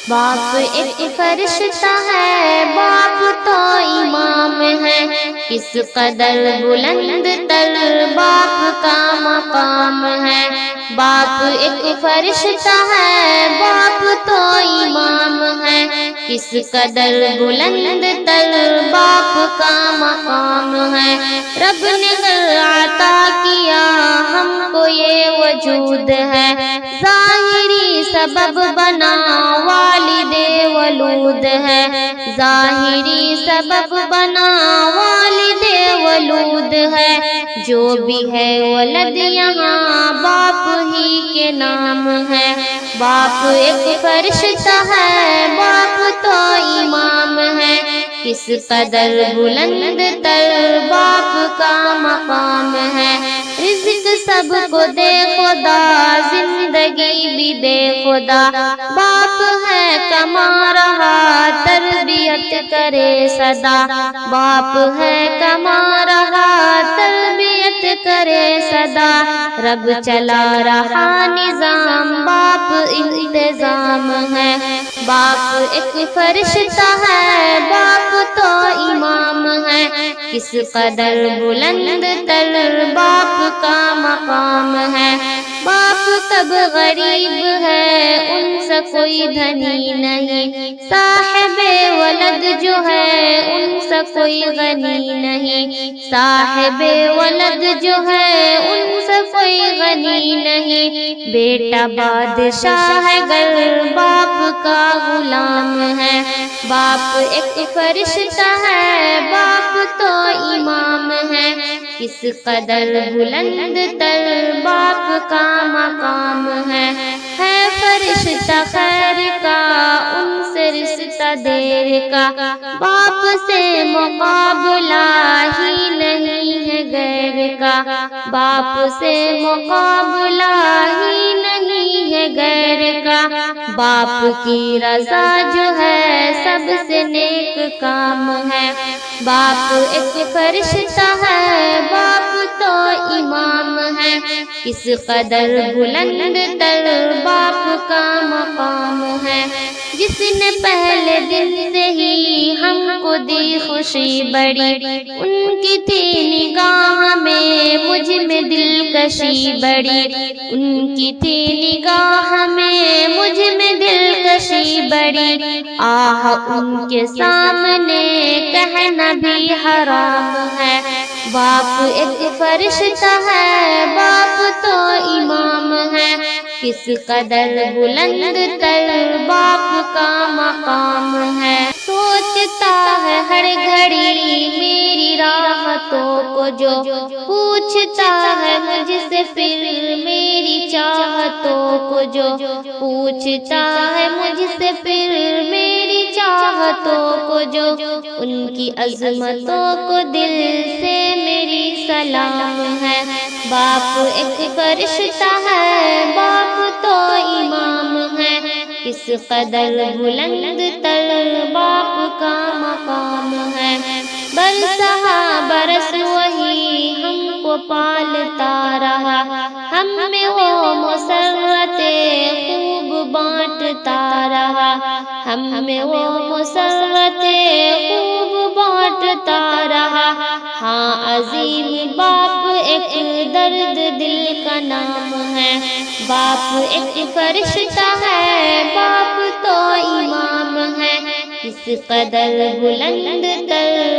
باپ ایک فرشتہ ہے، باپ تو امام ہے، کس قدر بلند تر باپ کا مقام ہے۔ باپ ایک فرشتہ ہے، باپ تو امام ہے، کس قدر بلند تر باپ کا مقام ہے۔ رب نے گھر عطا کیا ہم کو یہ وجود ہے، ظاہری سبب بنا والد ولود ہے، ظاہری سبب بنا والد ولود ہے۔ جو بھی ہے ولد یہاں باپ ہی کے نام ہے۔ باپ ایک فرشتہ ہے، باپ تو امام ہے، کس قدر بلند تر باپ کا مقام ہے۔ رزق سب کو دے خدا، زندگی بھی دے خدا، باپ ہے کما رہا تربیت کرے صدا، باپ ہے کما رہا تربیت کرے صدا۔ رب چلا رہا نظام، باپ انتظام ہے۔ باپ ایک فرشتہ ہے، باپ تو امام ہے، کس قدر بلند تر باپ کا مقام ہے۔ باپ کب غریب ہے ان سے کوئی دھنی نہیں، صاحب ولد جو ہے ان سے کوئی غنی نہیں، صاحب ولد جو ہے ان سے کوئی غنی نہیں۔ بیٹا بادشاہ ہے گر باپ کا غلام ہے۔ باپ ایک فرشتہ ہے، باپ تو امام ہے، کس قدر بلند تر باپ کا مقام ہے۔ فرشتہ خیر کا ان سے رشتہ دیر کا، باپ سے مقابلہ ہی نہیں ہے غیر کا، باپ سے مقابلہ ہی نہیں ہے غیر کا۔ باپ کی رضا جو ہے سب سے نیک کام ہے۔ باپ ایک فرشتہ ہے، باپ تو امام ہے، کس قدر بلند تر باپ کا مقام ہے۔ جس نے پہلے دن سے ہی ہم کو دی خوشی بڑی، ان کی تھی نگاہ میں مجھ میں دلکشی بڑی، ان کی تھی نگاہ میں مجھ میں دلکشی بڑی۔ آہ ان کے سامنے کہنا بھی حرام ہے۔ باپ ایک فرشتہ ہے، باپ تو امام ہے، کس قدر بلند تر باپ کا مقام ہے۔ سوچتا ہے ہر گھڑی میری راحتوں کو جو، پوچھتا ہے مجھ سے پھر میری چاہتوں کو جو، پوچھتا ہے مجھ سے پھر میری چاہتوں کو جو۔ ان کی عظمتوں کو دل سے میری سلام ہے۔ باپ ایک فرشتہ ہے، باپ تو امام ہے، کس قدر بلند تر باپ کا مقام ہے۔ برسہ برس وہی ہم کو پالتا رہا، ہم میں وہ مسرتیں خوب بانٹتا رہا، ہم میں وہ مسرتیں خوب بانٹتا رہا۔ ہاں عظیم باپ ایک درد دل کا نام ہے۔ باپ ایک فرشتہ ہے، باپ تو امام ہے، کس قدر بلند تر